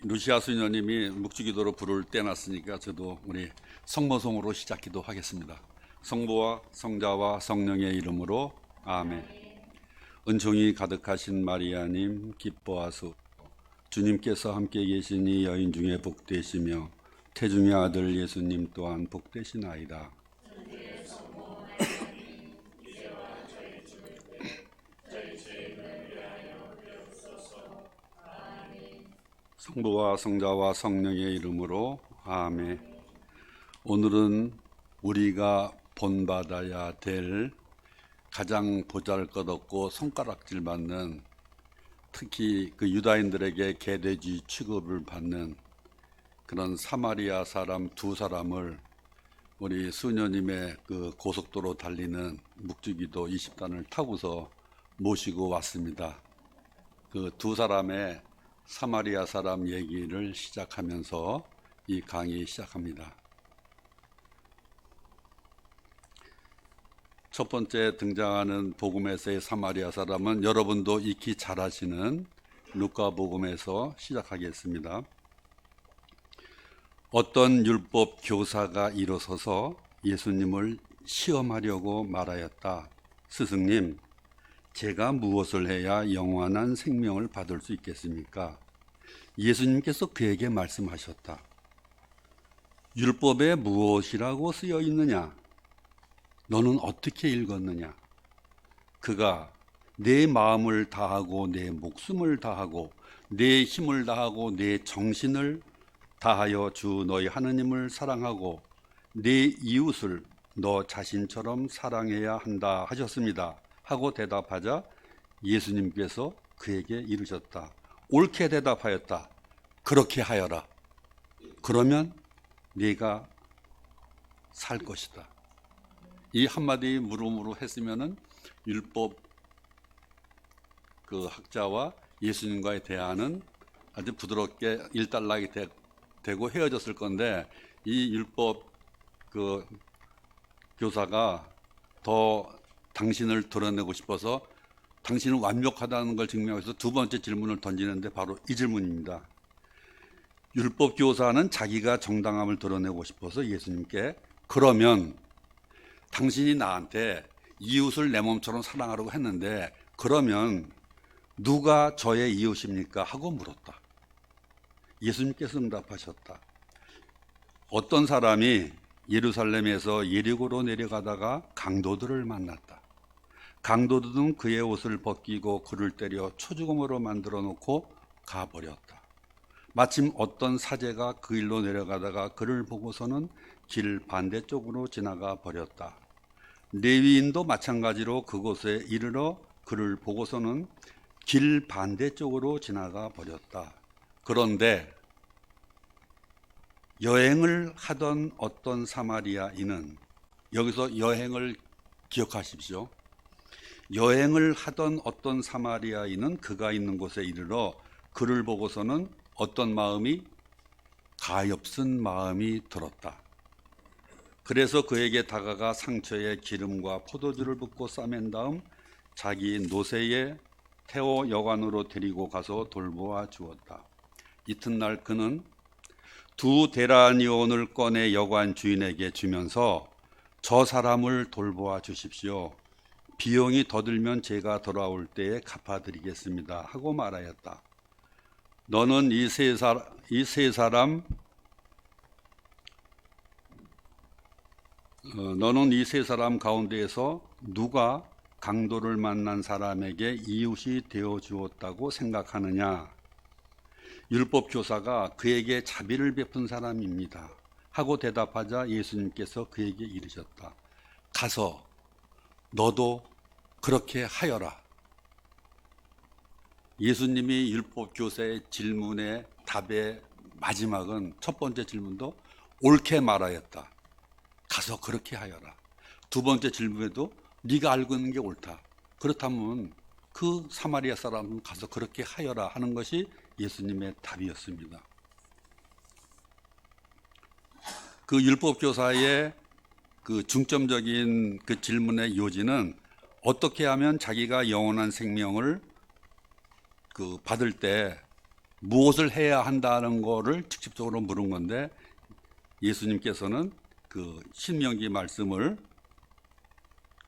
루시아 수녀님이 묵주기도로 불을 떼놨으니까 저도 우리 성모송으로 시작기도 하겠습니다. 성부와 성자와 성령의 이름으로 아멘. 은총이 가득하신 마리아님 기뻐하소. 주님께서 함께 계시니 여인 중에 복되시며 태중의 아들 예수님 또한 복되시나이다. 성부와 성자와 성령의 이름으로 아멘. 오늘은 우리가 본받아야 될 가장 보잘것없고 손가락질 받는, 특히 그 유다인들에게 개돼지 취급을 받는 그런 사마리아 사람 두 사람을 우리 수녀님의 그 고속도로 달리는 묵주기도 20단을 타고서 모시고 왔습니다. 그 두 사람의 사마리아 사람 얘기를 시작하면서 이 강의 시작합니다. 첫 번째 등장하는 복음에서의 사마리아 사람은 여러분도 익히 잘 아시는 루카 복음에서 시작하겠습니다. 어떤 율법 교사가 일어서서 예수님을 시험하려고 말하였다. 스승님, 제가 무엇을 해야 영원한 생명을 받을 수 있겠습니까? 예수님께서 그에게 말씀하셨다. 율법에 무엇이라고 쓰여 있느냐? 너는 어떻게 읽었느냐? 그가 내 마음을 다하고 내 목숨을 다하고 내 힘을 다하고 내 정신을 다하여 주 너희 하느님을 사랑하고 내 이웃을 너 자신처럼 사랑해야 한다 하셨습니다. 하고 대답하자 예수님께서 그에게 이르셨다. 옳게 대답하였다. 그렇게 하여라. 그러면 네가 살 것이다. 이 한마디 물음으로 했으면은 율법 그 학자와 예수님과의 대화는 아주 부드럽게 일단락이 되고 헤어졌을 건데, 이 율법 그 교사가 더 당신을 드러내고 싶어서 당신은 완벽하다는 걸 증명하기 위해서 두 번째 질문을 던지는데 바로 이 질문입니다. 율법 교사는 자기가 정당함을 드러내고 싶어서 예수님께 그러면 당신이 나한테 이웃을 내 몸처럼 사랑하라고 했는데 그러면 누가 저의 이웃입니까? 하고 물었다. 예수님께서 응답하셨다. 어떤 사람이 예루살렘에서 예리고로 내려가다가 강도들을 만났다. 강도들은 그의 옷을 벗기고 그를 때려 초죽음으로 만들어 놓고 가버렸다. 마침 어떤 사제가 그 일로 내려가다가 그를 보고서는 길 반대쪽으로 지나가 버렸다. 레위인도 마찬가지로 그곳에 이르러 그를 보고서는 길 반대쪽으로 지나가 버렸다. 그런데 여행을 하던 어떤 사마리아인은, 여기서 여행을 기억하십시오. 여행을 하던 어떤 사마리아인은 그가 있는 곳에 이르러 그를 보고서는 어떤 마음이, 가엾은 마음이 들었다. 그래서 그에게 다가가 상처에 기름과 포도주를 붓고 싸맨 다음 자기 노새에 태워 여관으로 데리고 가서 돌보아 주었다. 이튿날 그는 두 데나리온을 꺼내 여관 주인에게 주면서 저 사람을 돌보아 주십시오. 비용이 더 들면 제가 돌아올 때에 갚아드리겠습니다. 하고 말하였다. 너는 이 세 사람 가운데에서 누가 강도를 만난 사람에게 이웃이 되어 주었다고 생각하느냐? 율법 교사가 그에게 자비를 베푼 사람입니다. 하고 대답하자 예수님께서 그에게 이르셨다. 가서 너도 그렇게 하여라. 예수님이 율법 교사의 질문의 답의 마지막은, 첫 번째 질문도 옳게 말하였다. 가서 그렇게 하여라. 두 번째 질문에도 네가 알고 있는 게 옳다. 그렇다면 그 사마리아 사람은 가서 그렇게 하여라 하는 것이 예수님의 답이었습니다. 그 율법 교사의 그 중점적인 그 질문의 요지는 어떻게 하면 자기가 영원한 생명을 그 받을 때 무엇을 해야 한다는 거를 직접적으로 물은 건데 예수님께서는 그 신명기 말씀을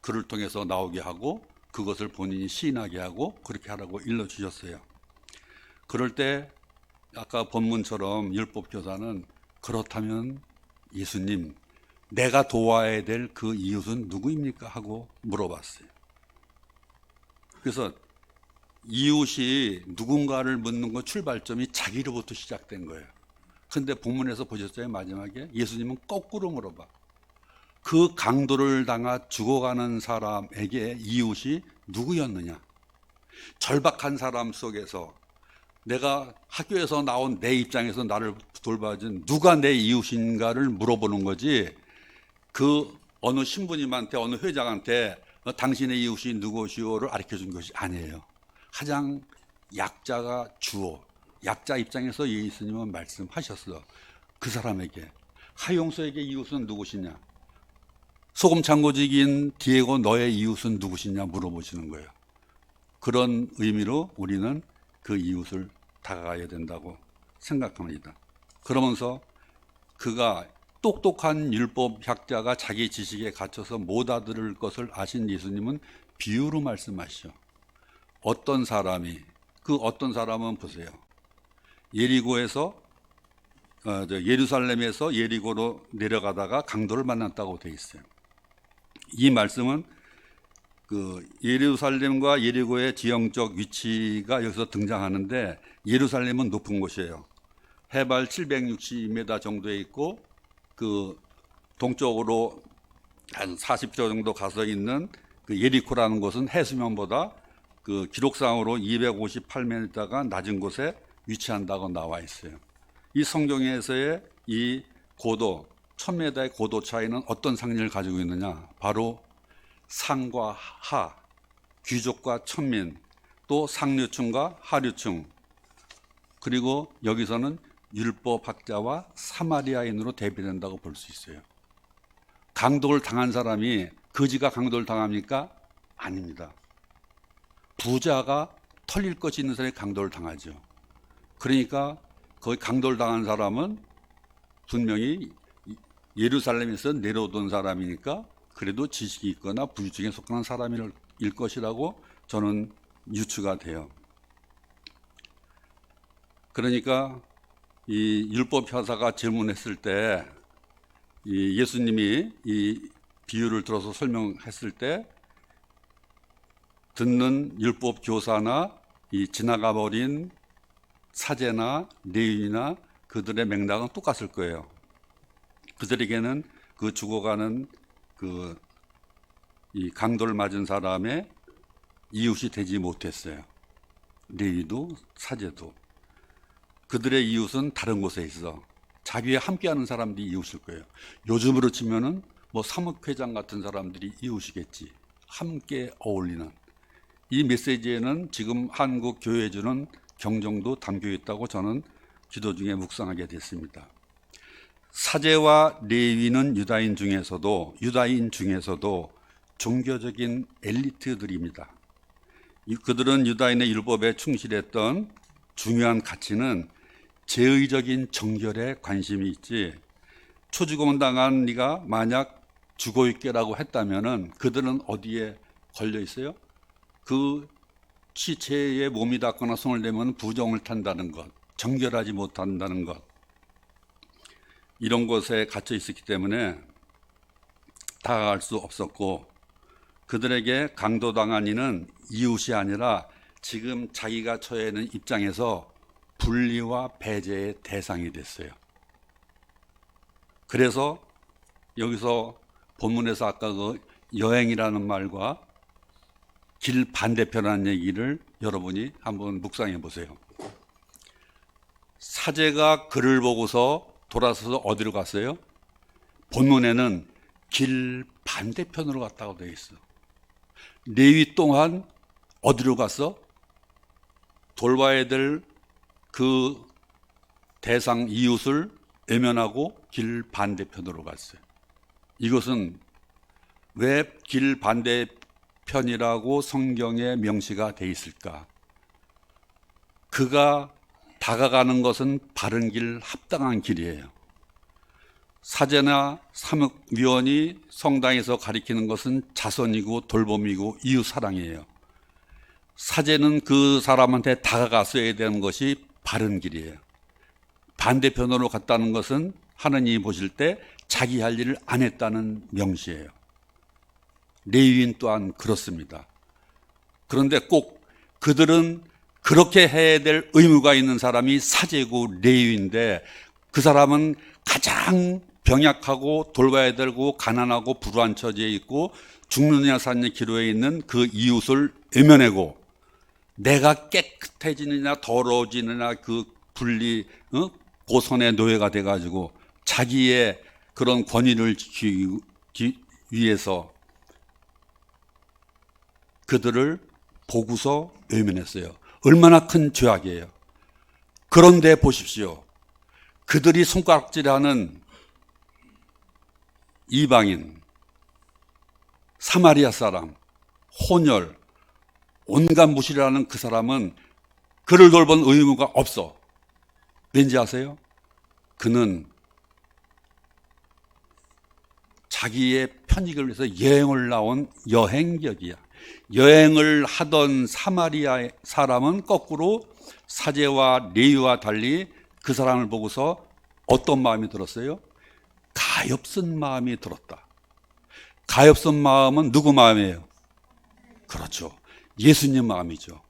글을 통해서 나오게 하고 그것을 본인이 시인하게 하고 그렇게 하라고 일러주셨어요. 그럴 때 아까 본문처럼 율법교사는 그렇다면 예수님, 내가 도와야 될 그 이웃은 누구입니까? 하고 물어봤어요. 그래서 이웃이 누군가를 묻는 것 출발점이 자기로부터 시작된 거예요. 근데 본문에서 보셨어요? 마지막에 예수님은 거꾸로 물어봐. 그 강도를 당하 죽어가는 사람에게 이웃이 누구였느냐? 절박한 사람 속에서 내가 학교에서 나온 내 입장에서 나를 돌봐준 누가 내 이웃인가를 물어보는 거지, 그 어느 신부님한테 어느 회장한테 당신의 이웃이 누구시오를 가르쳐준 것이 아니에요. 가장 약자가 주어, 약자 입장에서 예수님은 말씀하셨어. 그 사람에게, 하용수에게 이웃은 누구시냐? 소금 창고직인 디에고 너의 이웃은 누구시냐 물어보시는 거예요. 그런 의미로 우리는 그 이웃을 다가가야 된다고 생각합니다. 그러면서 그가 똑똑한 율법학자가 자기 지식에 갇혀서 못 알아들을 것을 아신 예수님은 비유로 말씀하시죠. 어떤 사람이, 그 어떤 사람은 보세요. 예루살렘에서 예리고로 내려가다가 강도를 만났다고 돼 있어요. 이 말씀은 그 예루살렘과 예리고의 지형적 위치가 여기서 등장하는데, 예루살렘은 높은 곳이에요. 해발 760m 정도에 있고 그 동쪽으로 한 40km 정도 가서 있는 그 예리코라는 곳은 해수면보다 그 기록상으로 258m가 낮은 곳에 위치한다고 나와 있어요. 이 성경에서의 이 고도, 1000m의 고도 차이는 어떤 상징을 가지고 있느냐? 바로 상과 하, 귀족과 천민, 또 상류층과 하류층, 그리고 여기서는 율법학자와 사마리아인으로 대비된다고 볼 수 있어요. 강도를 당한 사람이 거지가 강도를 당합니까? 아닙니다. 부자가 털릴 것이 있는 사람이 강도를 당하죠. 그러니까 거기 강도를 당한 사람은 분명히 예루살렘에서 내려오던 사람이니까 그래도 지식이 있거나 부유층에 속한 사람일 것이라고 저는 유추가 돼요. 그러니까 이 율법 형사가 질문했을 때 이 예수님이 이 비유를 들어서 설명했을 때 듣는 율법 교사나 이 지나가 버린 사제나 레위나 그들의 맥락은 똑같을 거예요. 그들에게는 그 죽어가는 그 이 강도를 맞은 사람의 이웃이 되지 못했어요. 레위도 사제도. 그들의 이웃은 다른 곳에 있어. 자기와 함께하는 사람들이 이웃일 거예요. 요즘으로 치면은 뭐 사무회장 같은 사람들이 이웃이겠지. 함께 어울리는. 이 메시지에는 지금 한국 교회에 주는 경종도 담겨 있다고 저는 기도 중에 묵상하게 됐습니다. 사제와 레위는 유다인 중에서도 종교적인 엘리트들입니다. 그들은 유다인의 율법에 충실했던 중요한 가치는 제의적인 정결에 관심이 있지, 초죽음을 당한 네가 만약 죽어 있게라고 했다면은 그들은 어디에 걸려 있어요? 그 시체에 몸이 닿거나 손을 대면 부정을 탄다는 것, 정결하지 못한다는 것, 이런 것에 갇혀 있었기 때문에 다가갈 수 없었고, 그들에게 강도당한 이는 이웃이 아니라 지금 자기가 처해 있는 입장에서 분리와 배제의 대상이 됐어요. 그래서 여기서 본문에서 아까 그 여행이라는 말과 길 반대편이라는 얘기를 여러분이 한번 묵상해 보세요. 사제가 그를 보고서 돌아서서 어디로 갔어요? 본문에는 길 반대편으로 갔다고 되어 있어. 레위 또한 어디로 갔어? 돌봐야 될 그 대상 이웃을 외면하고 길 반대편으로 갔어요. 이것은 왜 길 반대편이라고 성경에 명시가 돼 있을까? 그가 다가가는 것은 바른 길, 합당한 길이에요. 사제나 사목위원이 성당에서 가리키는 것은 자선이고 돌봄이고 이웃사랑이에요. 사제는 그 사람한테 다가갔어야 되는 것이 바른 길이에요. 반대편으로 갔다는 것은 하느님이 보실 때 자기 할 일을 안 했다는 명시예요. 레위인 또한 그렇습니다. 그런데 꼭 그들은 그렇게 해야 될 의무가 있는 사람이 사제고 레위인데 그 사람은 가장 병약하고 돌봐야 되고 가난하고 불우한 처지에 있고 죽느냐 사느냐 기로에 있는 그 이웃을 외면하고 내가 깨끗해지느냐 더러워지느냐 그 분리 고선의 노예가 돼가지고 자기의 그런 권위를 지키기 위해서 그들을 보고서 외면했어요. 얼마나 큰 죄악이에요. 그런데 보십시오. 그들이 손가락질하는 이방인, 사마리아 사람, 혼혈, 온갖 무시를 하는 그 사람은 그를 돌본 의무가 없어. 왠지 아세요? 그는 자기의 편익을 위해서 여행을 나온 여행객이야. 여행을 하던 사마리아 사람은 거꾸로 사제와 레위와 달리 그 사람을 보고서 어떤 마음이 들었어요? 가엾은 마음이 들었다. 가엾은 마음은 누구 마음이에요? 그렇죠. 예수님 마음이죠.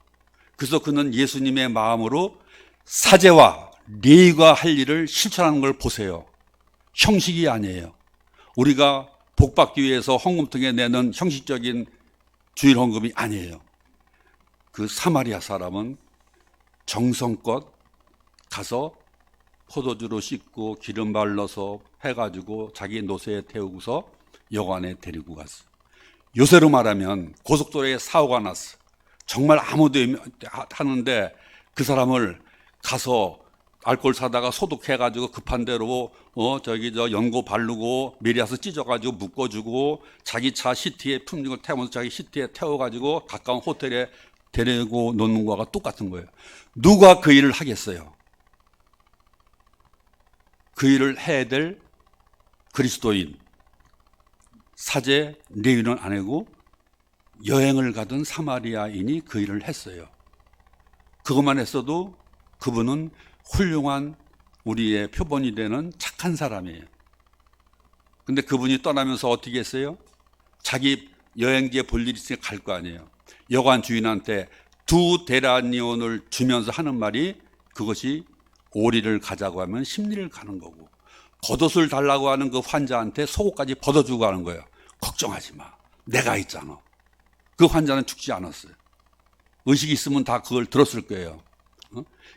그래서 그는 예수님의 마음으로 사제와 레위가 할 일을 실천하는 걸 보세요. 형식이 아니에요. 우리가 복받기 위해서 헌금통에 내는 형식적인 주일 헌금이 아니에요. 그 사마리아 사람은 정성껏 가서 포도주로 씻고 기름 발라서 해가지고 자기 노새에 태우고서 여관에 데리고 갔어. 요새로 말하면 고속도로에 사고가 났어. 정말 아무도 하는데 그 사람을 가서 알코올 사다가 소독해가지고 급한 대로 연고 바르고 메리아스 찢어가지고 묶어주고 자기 차 시티에 품직을 태우면서 자기 시티에 태워가지고 가까운 호텔에 데리고 놓는 거와 똑같은 거예요. 누가 그 일을 하겠어요? 그 일을 해야 될 그리스도인, 사제, 레위는 안 하고 여행을 가던 사마리아인이 그 일을 했어요. 그것만 했어도 그분은 훌륭한 우리의 표본이 되는 착한 사람이에요. 근데 그분이 떠나면서 어떻게 했어요? 자기 여행지에 볼 일이 있으니까 갈 거 아니에요. 여관 주인한테 2데나리온을 주면서 하는 말이 그것이 오리를 가자고 하면 십리를 가는 거고 겉옷을 달라고 하는 그 환자한테 속옷까지 벗어주고 하는 거예요. 걱정하지 마. 내가 있잖아. 그 환자는 죽지 않았어요. 의식이 있으면 다 그걸 들었을 거예요.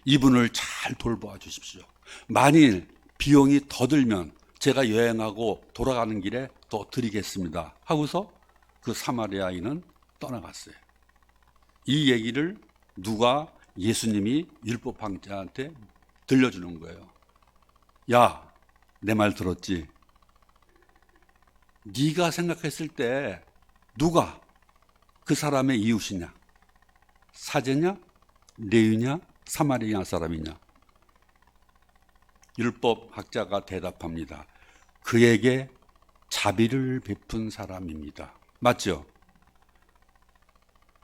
이분을 잘 돌보아 주십시오. 만일 비용이 더 들면 제가 여행하고 돌아가는 길에 더 드리겠습니다 하고서 그 사마리아인은 떠나갔어요. 이 얘기를 누가 예수님이 율법학자한테 들려주는 거예요. 야, 내 말 들었지? 네가 생각했을 때 누가 그 사람의 이웃이냐? 사제냐? 레위냐? 사마리아 사람이냐? 율법학자가 대답합니다. 그에게 자비를 베푼 사람입니다. 맞죠?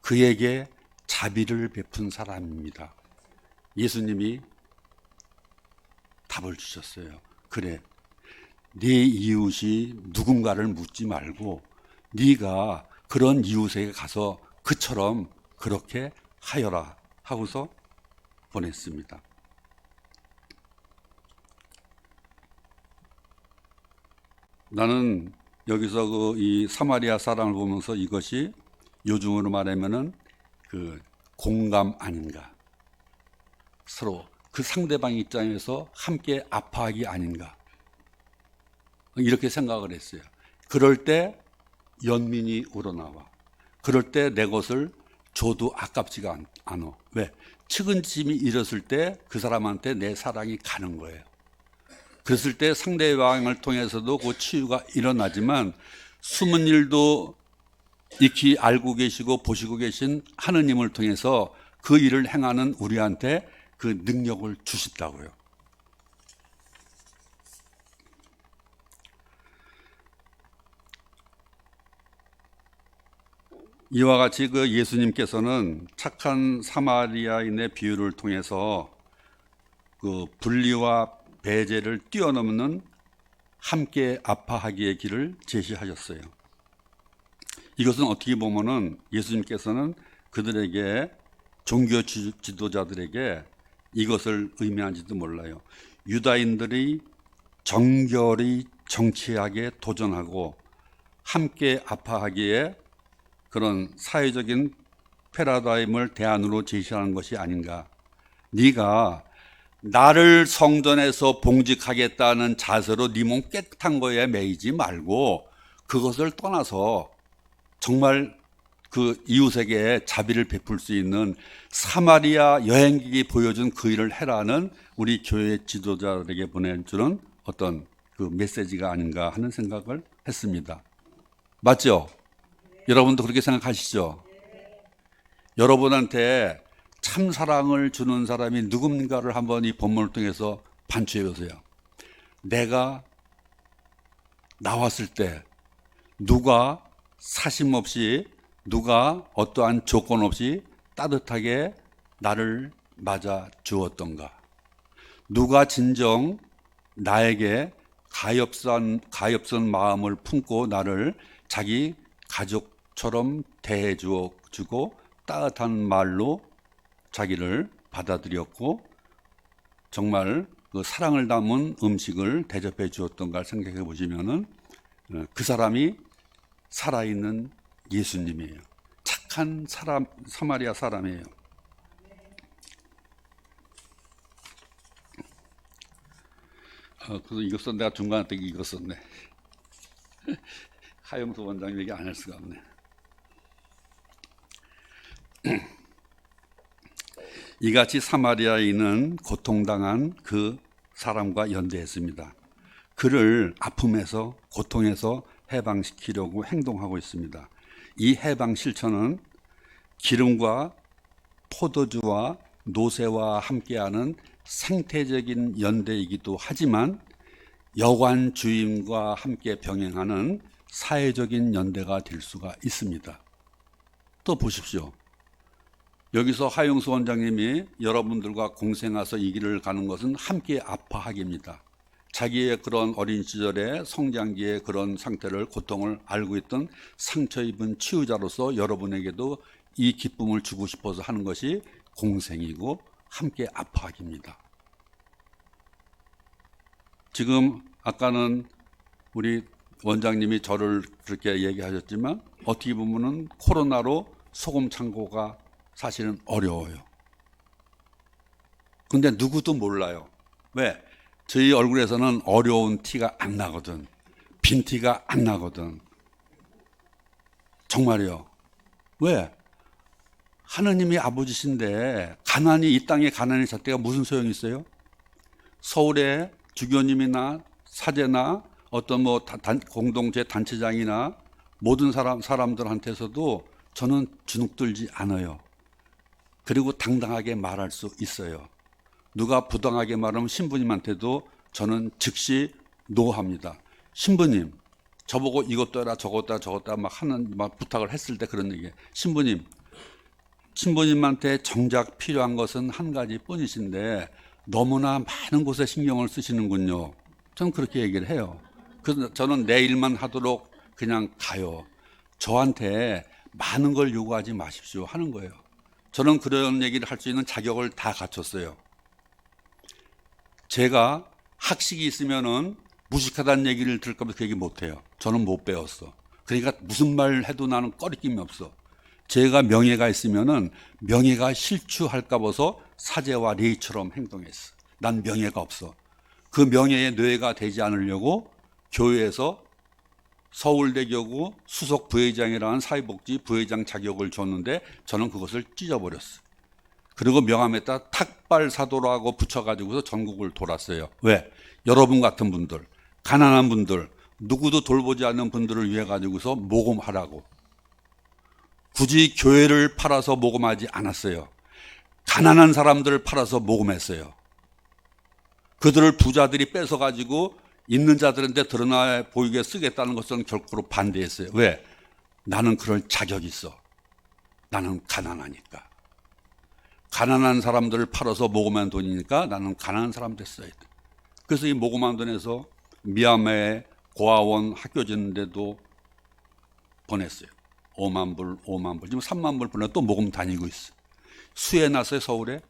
그에게 자비를 베푼 사람입니다. 예수님이 답을 주셨어요. 그래, 네 이웃이 누군가를 묻지 말고 네가 그런 이웃에게 가서 그처럼 그렇게 하여라 하고서 보냈습니다. 나는 여기서 이 사마리아 사람을 보면서 이것이 요즘으로 말하면은 그 공감 아닌가. 서로 그 상대방 입장에서 함께 아파하기 아닌가. 이렇게 생각을 했어요. 그럴 때 연민이 우러나와. 그럴 때 내 것을 줘도 아깝지가 않아. 왜? 측은짐이 일었을 때 그 사람한테 내 사랑이 가는 거예요. 그랬을 때 상대방을 통해서도 그 치유가 일어나지만 숨은 일도 익히 알고 계시고 보시고 계신 하느님을 통해서 그 일을 행하는 우리한테 그 능력을 주신다고요. 이와 같이 그 예수님께서는 착한 사마리아인의 비유를 통해서 그 분리와 배제를 뛰어넘는 함께 아파하기의 길을 제시하셨어요. 이것은 어떻게 보면은 예수님께서는 그들에게 종교 지도자들에게 이것을 의미한지도 몰라요. 유다인들이 정결히 정치하게 도전하고 함께 아파하기에 그런 사회적인 패러다임을 대안으로 제시하는 것이 아닌가. 네가 나를 성전에서 봉직하겠다는 자세로 네 몸 깨끗한 거에 매이지 말고 그것을 떠나서 정말 그 이웃에게 자비를 베풀 수 있는 사마리아 여행객이 보여준 그 일을 해라는 우리 교회 지도자들에게 보내주는 어떤 그 메시지가 아닌가 하는 생각을 했습니다. 맞죠? 여러분도 그렇게 생각하시죠? 여러분한테 참 사랑을 주는 사람이 누군가를 한번 이 본문을 통해서 반추해 보세요. 내가 나왔을 때 누가 사심 없이, 누가 어떠한 조건 없이 따뜻하게 나를 맞아 주었던가? 누가 진정 나에게 가엾은 마음을 품고 나를 자기 가족처럼 대해 주고 따뜻한 말로 자기를 받아들였고 정말 그 사랑을 담은 음식을 대접해 주었던가 생각해 보시면은 그 사람이 살아있는 예수님이에요. 착한 사람, 사마리아 사람이에요. 그래서 이거 내가 중간에 이거 썼네. 하영수 원장님에게 안 할 수가 없네. 이같이 사마리아인은 고통당한 그 사람과 연대했습니다. 그를 아픔에서 고통에서 해방시키려고 행동하고 있습니다. 이 해방 실천은 기름과 포도주와 노새와 함께하는 생태적인 연대이기도 하지만 여관 주임과 함께 병행하는 사회적인 연대가 될 수가 있습니다. 또 보십시오. 여기서 하영수 원장님이 여러분들과 공생해서 이 길을 가는 것은 함께 아파하기입니다. 자기의 그런 어린 시절의 성장기의 그런 상태를, 고통을 알고 있던 상처 입은 치유자로서 여러분에게도 이 기쁨을 주고 싶어서 하는 것이 공생이고 함께 아파하기입니다. 지금 아까는 우리 원장님이 저를 그렇게 얘기하셨지만 어떻게 보면은 코로나로 소금 창고가 사실은 어려워요. 근데 누구도 몰라요. 왜? 저희 얼굴에서는 어려운 티가 안 나거든. 빈 티가 안 나거든. 정말이요. 왜? 하느님이 아버지신데 가난이, 이 땅에 가난이 잣대가 무슨 소용이 있어요? 서울에 주교님이나 사제나 어떤 뭐 공동체 단체장이나 모든 사람들한테서도 저는 주눅들지 않아요. 그리고 당당하게 말할 수 있어요. 누가 부당하게 말하면 신부님한테도 저는 즉시 노합니다. 신부님, 저보고 이것도 해라 저것도 해라 저것도 해라 막 부탁을 했을 때 그런 얘기예요. 신부님한테 정작 필요한 것은 한 가지 뿐이신데 너무나 많은 곳에 신경을 쓰시는군요. 저는 그렇게 얘기를 해요. 그래서 저는 내 일만 하도록 그냥 가요. 저한테 많은 걸 요구하지 마십시오 하는 거예요. 저는 그런 얘기를 할 수 있는 자격을 다 갖췄어요. 제가 학식이 있으면은 무식하다는 얘기를 들을까 봐 그 얘기 못해요. 저는 못 배웠어. 그러니까 무슨 말 해도 나는 꺼리낌이 없어. 제가 명예가 있으면은 명예가 실추할까 봐서 사제와 레이처럼 행동했어. 난 명예가 없어. 그 명예의 노예가 되지 않으려고 교회에서 서울대교구 수석 부회장이라는 사회복지 부회장 자격을 줬는데 저는 그것을 찢어버렸어. 그리고 명함에다 탁발사도라고 붙여가지고서 전국을 돌았어요. 왜? 여러분 같은 분들, 가난한 분들, 누구도 돌보지 않는 분들을 위해 가지고서 모금하라고. 굳이 교회를 팔아서 모금하지 않았어요. 가난한 사람들을 팔아서 모금했어요. 그들을 부자들이 뺏어가지고 있는 자들한테 드러나 보이게 쓰겠다는 것은 결코 반대했어요. 왜? 나는 그럴 자격이 있어. 나는 가난하니까. 가난한 사람들을 팔아서 모금한 돈이니까 나는 가난한 사람들 써야 돼. 그래서 이 모금한 돈에서 미얀마에 고아원 학교 짓는데도 보냈어요. 5만 불, 5만 불. 지금 3만 불 보내 또 모금 다니고 있어요. 수해 났어요, 서울에?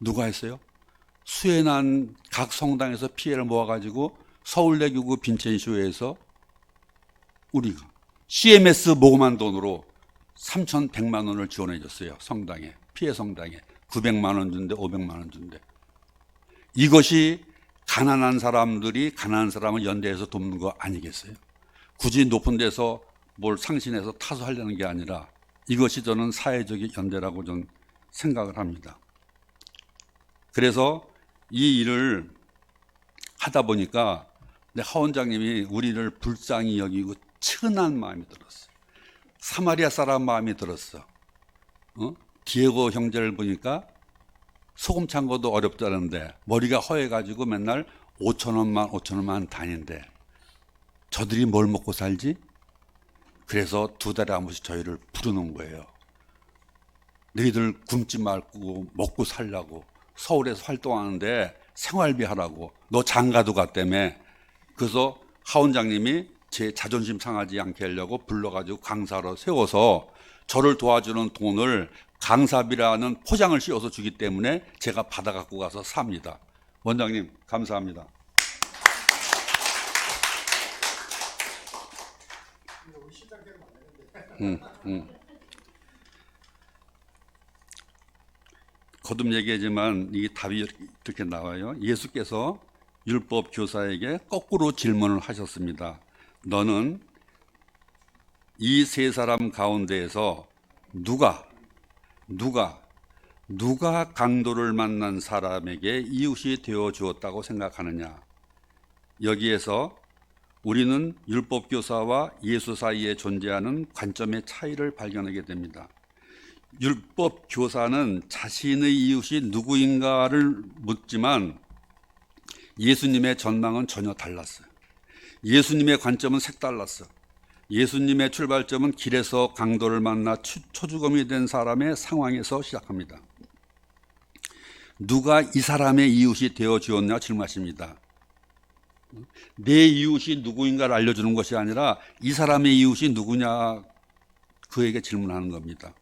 누가 했어요? 수해 난 각 성당에서 피해를 모아가지고 서울대교구 빈첸쇼에서 우리가 CMS 모금한 돈으로 3,100만 원을 지원해 줬어요. 성당에, 피해 성당에 900만 원 준대, 500만 원 준대. 이것이 가난한 사람들이 가난한 사람을 연대해서 돕는 거 아니겠어요? 굳이 높은 데서 뭘 상신해서 타수하려는 게 아니라 이것이 저는 사회적 연대라고 저는 생각을 합니다. 그래서 이 일을 하다 보니까 하 원장님이 우리를 불쌍히 여기고 측은한 마음이 들었어요. 사마리아 사람 마음이 들었어. 디에고 형제를 보니까 소금 찬 것도 어렵다는데 머리가 허해가지고 맨날 5,000원만 다닌대. 저들이 뭘 먹고 살지? 그래서 2달에 한 번씩 저희를 부르는 거예요. 너희들 굶지 말고 먹고 살라고. 서울에서 활동하는데 생활비 하라고. 너 장가도 갔다며. 그래서 하 원장님이 제 자존심 상하지 않게 하려고 불러가지고 강사로 세워서 저를 도와주는 돈을 강사비라는 포장을 씌워서 주기 때문에 제가 받아 갖고 가서 삽니다. 원장님 감사합니다. 거듭 얘기하지만 이게 답이 이렇게 나와요. 예수께서 율법 교사에게 거꾸로 질문을 하셨습니다. 너는 이 세 사람 가운데에서 누가 강도를 만난 사람에게 이웃이 되어 주었다고 생각하느냐? 여기에서 우리는 율법 교사와 예수 사이에 존재하는 관점의 차이를 발견하게 됩니다. 율법 교사는 자신의 이웃이 누구인가를 묻지만 예수님의 전망은 전혀 달랐어요. 예수님의 관점은 색달랐어. 예수님의 출발점은 길에서 강도를 만나 초주검이 된 사람의 상황에서 시작합니다. 누가 이 사람의 이웃이 되어 주었냐 질문하십니다. 내 이웃이 누구인가를 알려주는 것이 아니라 이 사람의 이웃이 누구냐 그에게 질문하는 겁니다.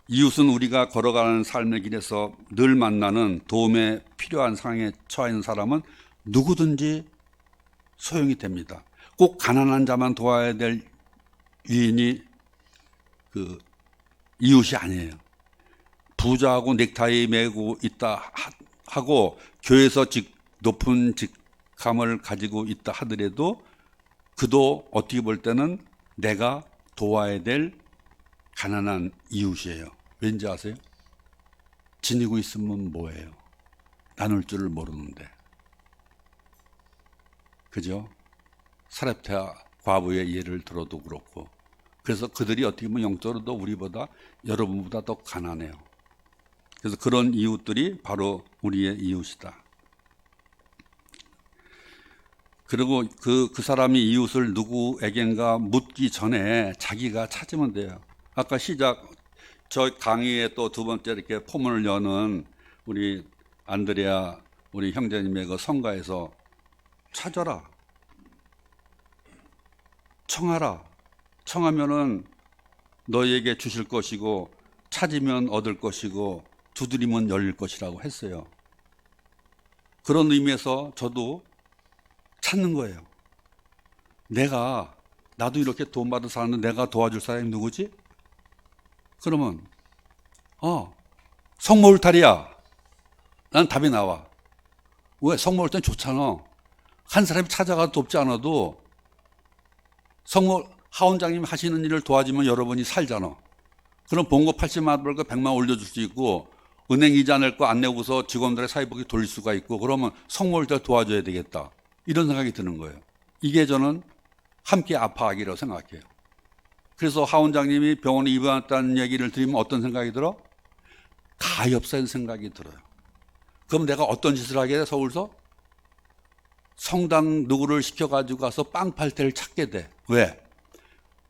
이웃은 우리가 걸어가는 삶의 길에서 늘 만나는 도움에 필요한 상황에 처해 있는 사람은 누구든지 소용이 됩니다. 꼭 가난한 자만 도와야 될 유인이 그 이웃이 아니에요. 부자하고 넥타이 매고 있다 하고 교회에서 높은 직함을 가지고 있다 하더라도 그도 어떻게 볼 때는 내가 도와야 될 가난한 이웃이에요. 왠지 아세요? 지니고 있으면 뭐예요? 나눌 줄을 모르는데. 그죠? 사렙타 과부의 예를 들어도 그렇고. 그래서 그들이 어떻게 보면 영적으로도 우리보다 여러분보다 더 가난해요. 그래서 그런 이웃들이 바로 우리의 이웃이다. 그리고 그 사람이 이웃을 누구에겐가 묻기 전에 자기가 찾으면 돼요. 아까 저 강의에 또 두 번째 이렇게 포문을 여는 우리 안드레아 우리 형제님의 그 성가에서 찾아라. 청하라. 청하면은 너희에게 주실 것이고 찾으면 얻을 것이고 두드리면 열릴 것이라고 했어요. 그런 의미에서 저도 찾는 거예요. 나도 이렇게 도움받아 사는데 내가 도와줄 사람이 누구지? 그러면 성모울탈이야. 난 답이 나와. 왜? 성모울탈은 좋잖아. 한 사람이 찾아가도 돕지 않아도 하 원장님 하시는 일을 도와주면 여러분이 살잖아. 그럼 봉급 80만 벌고 100만 올려줄 수 있고 은행 이자 낼 거 안 내고서 직원들의 사회복지 돌릴 수가 있고 그러면 성모울탈 도와줘야 되겠다. 이런 생각이 드는 거예요. 이게 저는 함께 아파하기라고 생각해요. 그래서 하 원장님이 병원에 입원했다는 얘기를 들으면 어떤 생각이 들어? 가엾은 생각이 들어요. 그럼 내가 어떤 짓을 하게 돼? 서울서 성당 누구를 시켜가지고 가서 빵 팔 때를 찾게 돼. 왜?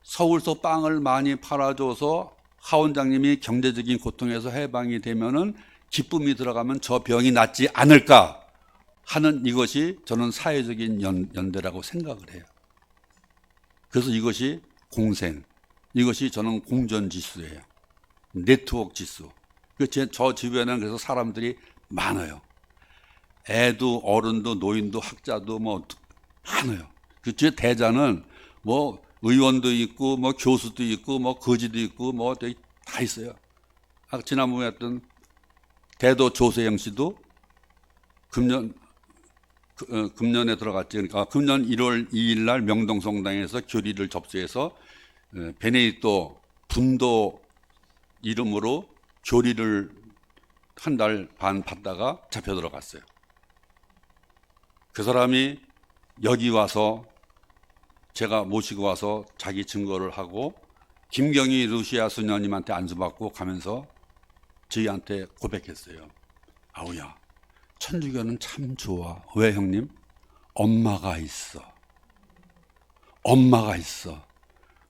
서울서 빵을 많이 팔아줘서 하 원장님이 경제적인 고통에서 해방이 되면은 기쁨이 들어가면 저 병이 낫지 않을까 하는 이것이 저는 사회적인 연대라고 생각을 해요. 그래서 이것이 공생, 이것이 저는 공존지수예요. 네트워크 지수. 저 주변에는 그래서 사람들이 많아요. 애도 어른도 노인도 학자도 뭐 많아요. 그 중에 대자는 뭐 의원도 있고 뭐 교수도 있고 뭐 거지도 있고 뭐 다 있어요. 지난번에 했던 대도 조세영 씨도 금년에 들어갔지. 그러니까 금년 1월 2일 날 명동성당에서 교리를 접수해서 베네딕토 분도 이름으로 교리를 한 달 반 받다가 잡혀 들어갔어요. 그 사람이 여기 와서 제가 모시고 와서 자기 증거를 하고 김경희 루시아 수녀님한테 안수받고 가면서 저희한테 고백했어요. 아우야, 천주교는 참 좋아. 왜 형님? 엄마가 있어. 엄마가 있어.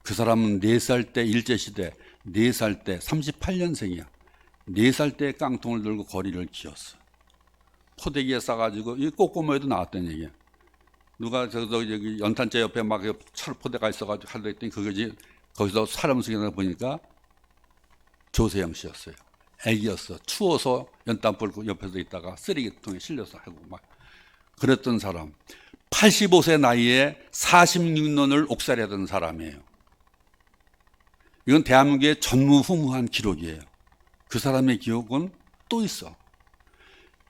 그 사람은 4살 때 일제시대 4살 때 38년생이야. 4살 때 깡통을 들고 거리를 기었어. 포대기에 싸가지고 이 꼬꼬모에도 나왔던 얘기야. 누가 저기 연탄재 옆에 막 철포대가 있어가지고 하려 했더니 그거지. 거기서 사람 속에 보니까 조세영 씨였어요. 애기였어. 추워서 연탄불 옆에서 있다가 쓰레기통에 실려서 하고 막 그랬던 사람. 85세 나이에 46년을 옥살이하던 사람이에요. 이건 대한민국의 전무후무한 기록이에요. 그 사람의 기억은 또 있어.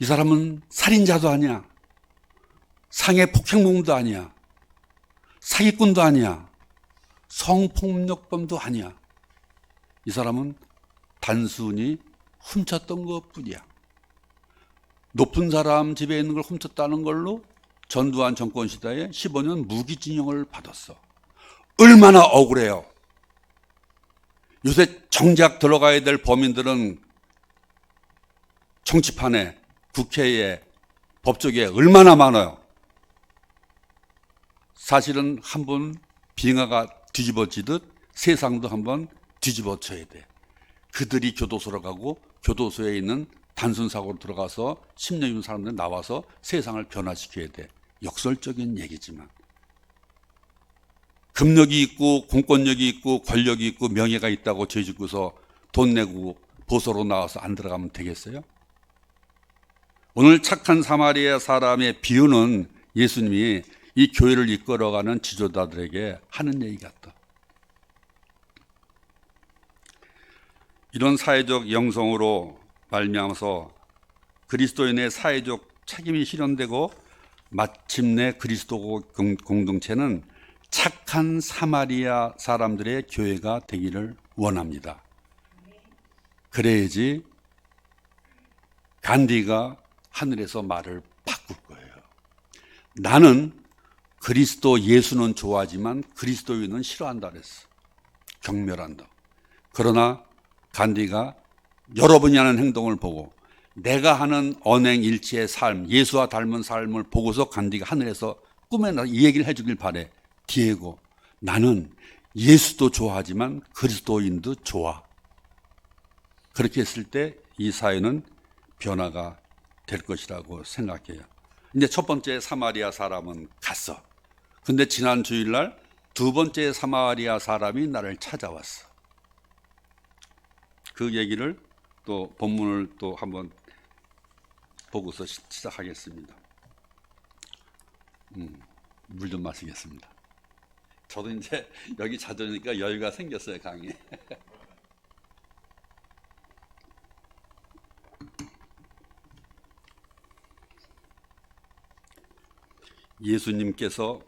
이 사람은 살인자도 아니야. 상해 폭행범도 아니야. 사기꾼도 아니야. 성폭력범도 아니야. 이 사람은 단순히 훔쳤던 것뿐이야. 높은 사람 집에 있는 걸 훔쳤다는 걸로 전두환 정권 시대에 15년 무기징역을 받았어. 얼마나 억울해요. 요새 정작 들어가야 될 범인들은 정치판에, 국회에, 법조계에 얼마나 많아요. 사실은 한번 빙하가 뒤집어지듯 세상도 한번 뒤집어져야 돼. 그들이 교도소로 가고 교도소에 있는 단순 사고로 들어가서 10년이면 사람들 나와서 세상을 변화시켜야 돼. 역설적인 얘기지만 금력이 있고 공권력이 있고 권력이 있고 명예가 있다고 죄 짓고서 돈 내고 보소로 나와서 안 들어가면 되겠어요? 오늘 착한 사마리아 사람의 비유는 예수님이 이 교회를 이끌어가는 지도자들에게 하는 얘기 같다. 이런 사회적 영성으로 말미암아서 그리스도인의 사회적 책임이 실현되고 마침내 그리스도 공동체는 착한 사마리아 사람들의 교회가 되기를 원합니다. 그래야지 간디가 하늘에서 말을 바꿀 거예요. 나는 그리스도 예수는 좋아하지만 그리스도인은 싫어한다 그랬어. 경멸한다. 그러나 간디가 여러분이 하는 행동을 보고 내가 하는 언행일치의 삶, 예수와 닮은 삶을 보고서 간디가 하늘에서 꿈에 나서 이 얘기를 해주길 바래. 디에고, 나는 예수도 좋아하지만 그리스도인도 좋아. 그렇게 했을 때 이 사회는 변화가 될 것이라고 생각해요. 이제 첫 번째 사마리아 사람은 갔어. 근데 지난 주일날 두 번째 사마리아 사람이 나를 찾아왔어. 그 얘기를 또 본문을 또 한번 보고서 시작하겠습니다. 물 좀 마시겠습니다. 저도 이제 여기 자주 오니까 여유가 생겼어요, 강에. 예수님께서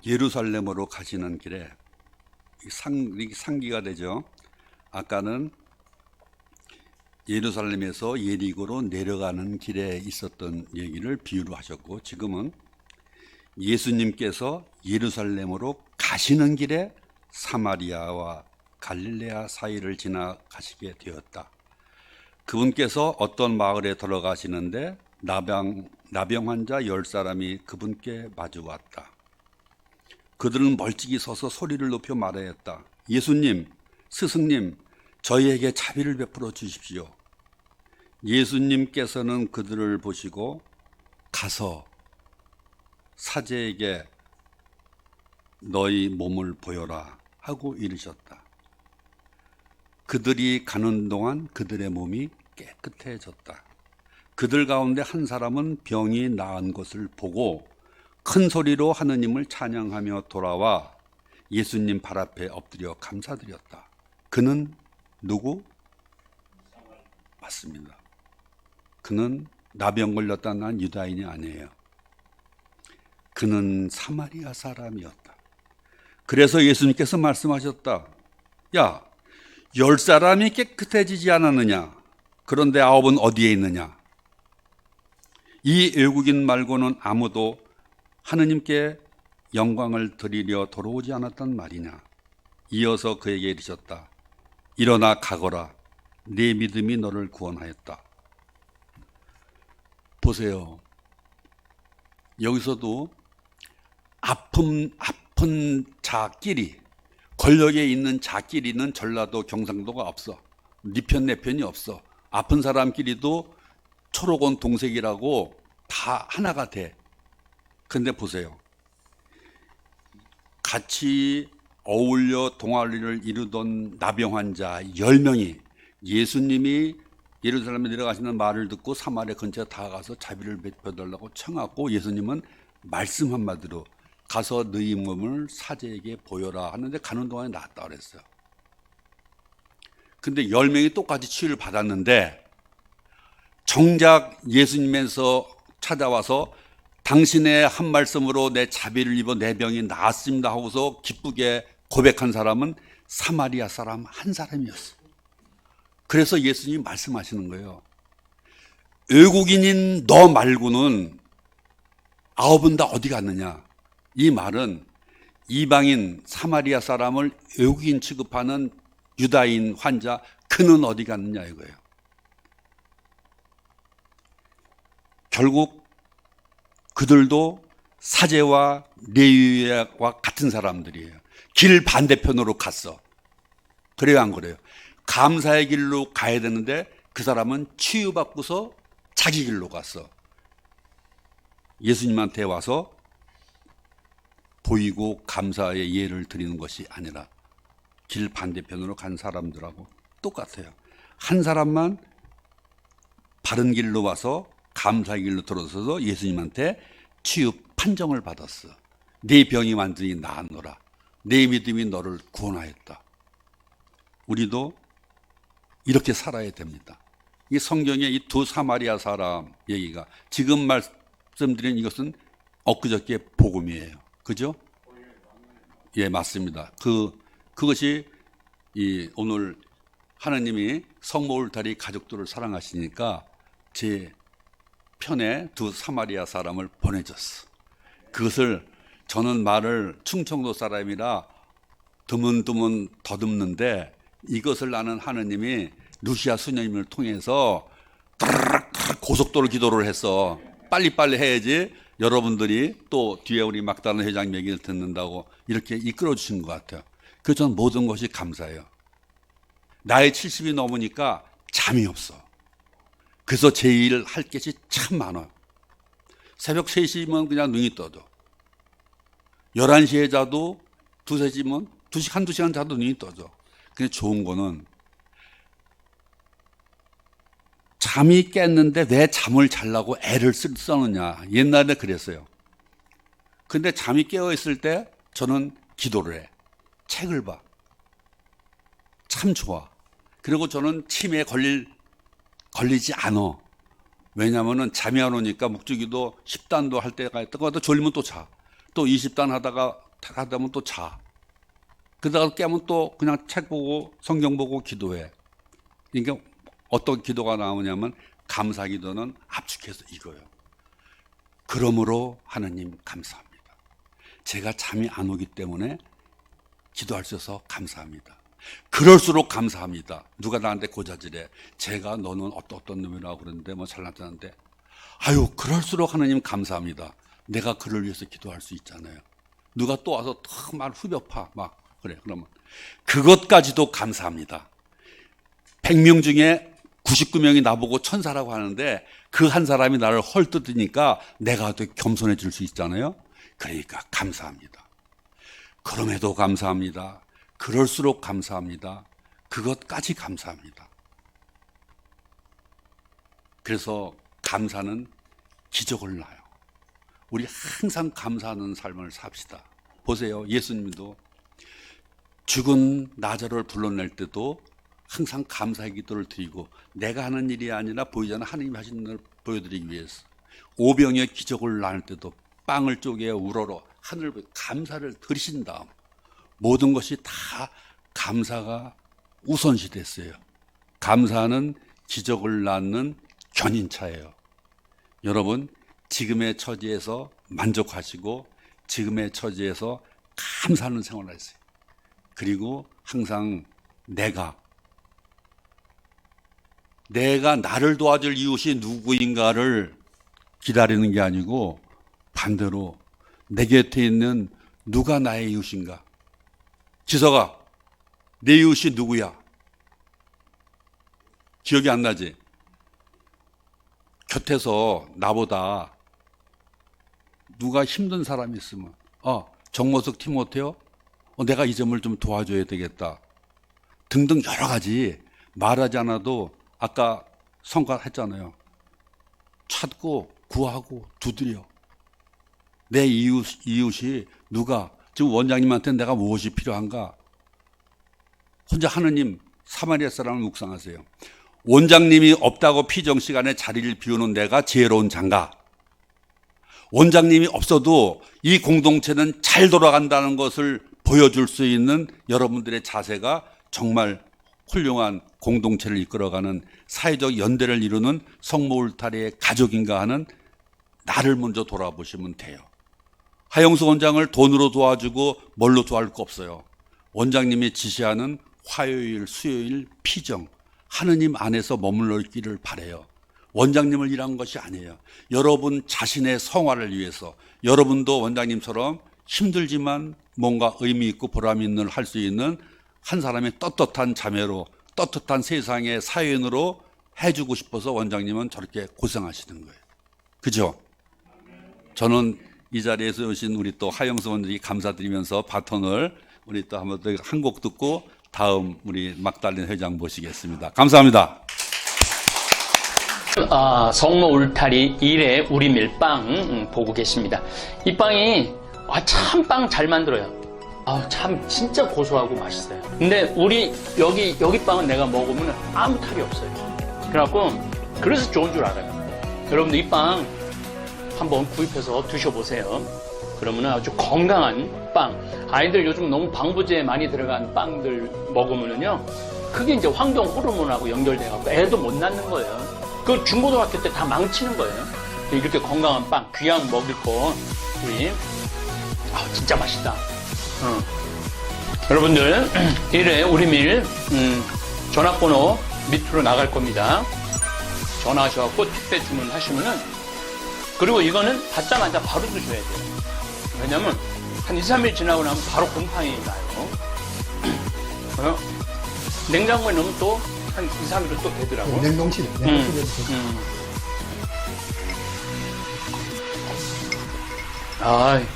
예루살렘으로 가시는 길에 상기가 되죠. 아까는 예루살렘에서 예리고로 내려가는 길에 있었던 얘기를 비유로 하셨고, 지금은 예수님께서 예루살렘으로 가시는 길에 사마리아와 갈릴레아 사이를 지나가시게 되었다. 그분께서 어떤 마을에 들어가시는데 나병 환자 10사람이 그분께 마주 왔다. 그들은 멀찍이 서서 소리를 높여 말하였다. 예수님, 스승님, 저희에게 자비를 베풀어 주십시오. 예수님께서는 그들을 보시고 가서 사제에게 너희 몸을 보여라 하고 이르셨다. 그들이 가는 동안 그들의 몸이 깨끗해졌다. 그들 가운데 한 사람은 병이 나은 것을 보고 큰 소리로 하느님을 찬양하며 돌아와 예수님 발 앞에 엎드려 감사드렸다. 그는 누구? 맞습니다. 그는 나병 걸렸다 난 유다인이 아니에요. 그는 사마리아 사람이었다. 그래서 예수님께서 말씀하셨다. 야, 10사람이 깨끗해지지 않았느냐? 그런데 9은 어디에 있느냐? 이 외국인 말고는 아무도 하느님께 영광을 드리려 돌아오지 않았단 말이냐? 이어서 그에게 이르셨다. 일어나 가거라. 네 믿음이 너를 구원하였다. 보세요. 여기서도 아픈 자끼리, 권력에 있는 자끼리는 전라도 경상도가 없어. 네 편 내 편이 없어. 아픈 사람끼리도 초록온 동색이라고 다 하나가 돼. 근데 보세요. 같이 어울려 동아리를 이루던 나병 환자 10명이 예수님이 예루살렘에 내려가시는 말을 듣고 사마리아 근처에 다가가서 자비를 베풀어달라고 청하고 예수님은 말씀 한마디로 가서 너희 몸을 사제에게 보여라 하는데 가는 동안에 낫다 그랬어요. 근데 10명이 똑같이 치유를 받았는데 정작 예수님에서 찾아와서 당신의 한 말씀으로 내 자비를 입어 내 병이 나았습니다 하고서 기쁘게 고백한 사람은 사마리아 사람 한 사람이었어요. 그래서 예수님이 말씀하시는 거예요. 외국인인 너 말고는 9은 다 어디 갔느냐? 이 말은 이방인 사마리아 사람을 외국인 취급하는 유다인 환자 그는 어디 갔느냐 이거예요. 결국 그들도 사제와 레위와 같은 사람들이에요. 길 반대편으로 갔어. 그래요, 안 그래요? 감사의 길로 가야 되는데 그 사람은 치유받고서 자기 길로 갔어. 예수님한테 와서 보이고 감사의 예를 드리는 것이 아니라 길 반대편으로 간 사람들하고 똑같아요. 한 사람만 바른 길로 와서 감사의 길로 들어서서 예수님한테 치유 판정을 받았어. 네 병이 완전히 나았노라. 네 믿음이 너를 구원하였다. 우리도 이렇게 살아야 됩니다. 이 성경의 이 두 사마리아 사람 얘기가 지금 말씀드린 이것은 엊그저께 복음이에요. 그죠? 예, 맞습니다. 그것이 오늘 하나님이 성모울타리 가족들을 사랑하시니까 제 편에 두 사마리아 사람을 보내줬어. 그것을 저는 말을 충청도 사람이라 드문드문 더듬는데 이것을 아는 하나님이 루시아 수녀님을 통해서 고속도로 기도를 했어. 빨리빨리 해야지 여러분들이 또 뒤에 우리 막다른 회장 얘기를 듣는다고 이렇게 이끌어 주신 것 같아요. 그래서 저는 모든 것이 감사해요. 나이 70이 넘으니까 잠이 없어. 그래서 제 일 할 것이 참 많아요. 새벽 3시면 그냥 눈이 떠져. 11시에 자도 2시면 한두 시간 자도 눈이 떠져. 근데 좋은 거는 잠이 깼는데 왜 잠을 자려고 애를 쓰느냐. 옛날에 그랬어요. 근데 잠이 깨어있을 때 저는 기도를 해. 책을 봐. 참 좋아. 그리고 저는 치매에 걸리지 않아. 왜냐하면 잠이 안 오니까 묵주기도 10단도 할 때가 있다가 또 졸리면 또 자. 또 20단 하다가 보면 또 자. 그러다가 깨면 또 그냥 책 보고 성경 보고 기도해. 그러니까 어떤 기도가 나오냐면 감사 기도는 압축해서 이거예요. 그러므로 하나님 감사합니다. 제가 잠이 안 오기 때문에 기도할 수 있어서 감사합니다. 그럴수록 감사합니다. 누가 나한테 고자질해. 제가 너는 어떤 놈이라고 그러는데 뭐 잘났다는데. 아유, 그럴수록 하나님 감사합니다. 내가 그를 위해서 기도할 수 있잖아요. 누가 또 와서 막 후벼 파. 막 그래. 그러면 그것까지도 감사합니다. 100명 중에 99명이 나보고 천사라고 하는데 그 한 사람이 나를 헐뜯으니까 내가 더 겸손해질 수 있잖아요. 그러니까 감사합니다. 그럼에도 감사합니다. 그럴수록 감사합니다. 그것까지 감사합니다. 그래서 감사는 기적을 낳아요. 우리 항상 감사하는 삶을 삽시다. 보세요. 예수님도 죽은 나자로를 불러낼 때도 항상 감사의 기도를 드리고 내가 하는 일이 아니라 보이지 않는 하나님이 하시는 일을 보여드리기 위해서 오병이의 기적을 나눌 때도 빵을 쪼개 우러러 하늘을 보여 감사를 드리신 다음 모든 것이 다 감사가 우선시 됐어요. 감사는 기적을 낳는 견인차예요. 여러분 지금의 처지에서 만족하시고 지금의 처지에서 감사하는 생활을 하세요. 그리고 항상 내가 나를 도와줄 이웃이 누구인가를 기다리는 게 아니고 반대로 내 곁에 있는 누가 나의 이웃인가. 지석아, 내 이웃이 누구야? 기억이 안 나지? 곁에서 나보다 누가 힘든 사람이 있으면 정모석 티모테요? 내가 이 점을 좀 도와줘야 되겠다. 등등 여러 가지 말하지 않아도 아까 성가했잖아요. 찾고 구하고 두드려. 내 이웃이 누가 지금 원장님한테 내가 무엇이 필요한가? 혼자 하느님 사마리아 사람을 묵상하세요. 원장님이 없다고 피정 시간에 자리를 비우는 내가 지혜로운 장가. 원장님이 없어도 이 공동체는 잘 돌아간다는 것을 보여줄 수 있는 여러분들의 자세가 정말 훌륭한 공동체를 이끌어가는 사회적 연대를 이루는 성모 울타리의 가족인가 하는 나를 먼저 돌아보시면 돼요. 하영수 원장을 돈으로 도와주고 뭘로 도와줄 거 없어요. 원장님이 지시하는 화요일, 수요일 피정, 하느님 안에서 머물러 있기를 바라요. 원장님을 일한 것이 아니에요. 여러분 자신의 성화를 위해서 여러분도 원장님처럼 힘들지만 뭔가 의미 있고 보람 있는 일 할 수 있는 한 사람의 떳떳한 자매로 떳떳한 세상의 사회인으로 해주고 싶어서 원장님은 저렇게 고생하시는 거예요. 그죠? 저는 이 자리에서 오신 우리 또 하영수 원장님 감사드리면서 바톤을 우리 또 한번 더 한 곡 듣고 다음 우리 막달린 회장 모시겠습니다. 감사합니다. 성모 울타리 1회 우리 밀빵 보고 계십니다. 이 빵이 참 빵 잘 만들어요. 참 진짜 고소하고 맛있어요. 근데 우리 여기 빵은 내가 먹으면 아무 탈이 없어요. 그래서 좋은 줄 알아요. 여러분들 이 빵 한번 구입해서 드셔보세요. 그러면 아주 건강한 빵. 아이들 요즘 너무 방부제 많이 들어간 빵들 먹으면은요, 그게 이제 환경 호르몬하고 연결돼갖고 애도 못 낳는 거예요. 그 중고등학교 때 다 망치는 거예요. 이렇게 건강한 빵, 귀한 먹을 거, 우리 진짜 맛있다. 여러분들 1회 우리밀 전화번호 밑으로 나갈 겁니다. 전화하셔갖고 택배 주문하시면은, 그리고 이거는 받자마자 바로 드셔야 돼요. 왜냐면 한 2, 3일 지나고 나면 바로 곰팡이 나요. 냉장고에 넣으면 또 한 2, 3일은 또 되더라고. 냉동실에.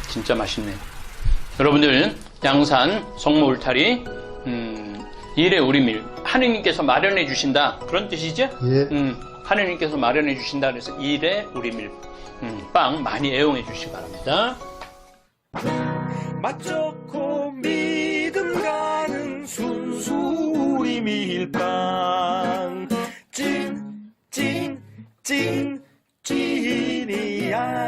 진짜 맛있네. 여러분들 양산 성모 울타리 1회 우리밀 하느님께서 마련해 주신다, 그런 뜻이죠? 예. 하느님께서 마련해 주신다. 그래서 1회 우리밀 빵 많이 애용해 주시기 바랍니다. 맛 좋고 믿음 가는 순수 우리 밀빵 찐이야.